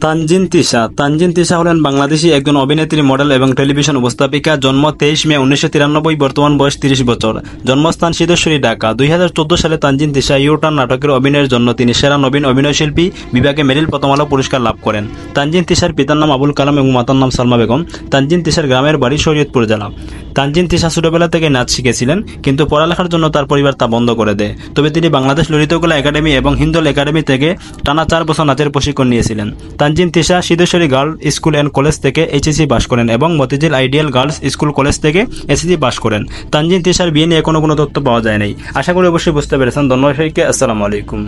তানজিন তিশা হলেন বাংলাদেশী একজন অভিনেত্রী, মডেল এবং টেলিভিশন উপস্থাপিকা। জন্ম 23 মে 1993, বর্তমান বয়স 30 বছর। জন্মস্থান সিদ্ধেশ্বরী, ঢাকা। 2014 সালে তানজিন তিশা ইউ-টার্ন নাটকের অভিনয়ের জন্য তিনি সেরা নবীন অভিনয়শিল্পী বিভাগে মেরিল প্রথম আলো পুরস্কার লাভ করেন। তানজিন তিশার পিতার নাম আবুল কালাম এবং মাতার নাম সালমা বেগম। তানজিন তিশার গ্রামের বাড়ি শরীয়তপুর জেলা। তানজিন তিশা ছোটবেলা থেকে নাচ শিখেছিলেন, কিন্তু পড়ালেখার জন্য তার পরিবার তা বন্ধ করে দেয়। তবে তিনি বাংলাদেশ ললিতকলা একাডেমি এবং হিন্দল একাডেমি থেকে টানা 4 বছর নাচের প্রশিক্ষণ নিয়েছিলেন। Tanjin Tisha Siddheswari girls school and college থেকে এইচএসসি পাশ করেন এবং Motijheel ideal girls school college থেকে এসএসসি পাশ করেন। তানজিন তিশার বিয়ে নিয়ে এখনো কোনো তথ্য পাওয়া যায় নাই। আশা করি অবশ্যই বুঝতে পেরেছেন। ধন্যবাদ সবাইকে। আসসালামু আলাইকুম।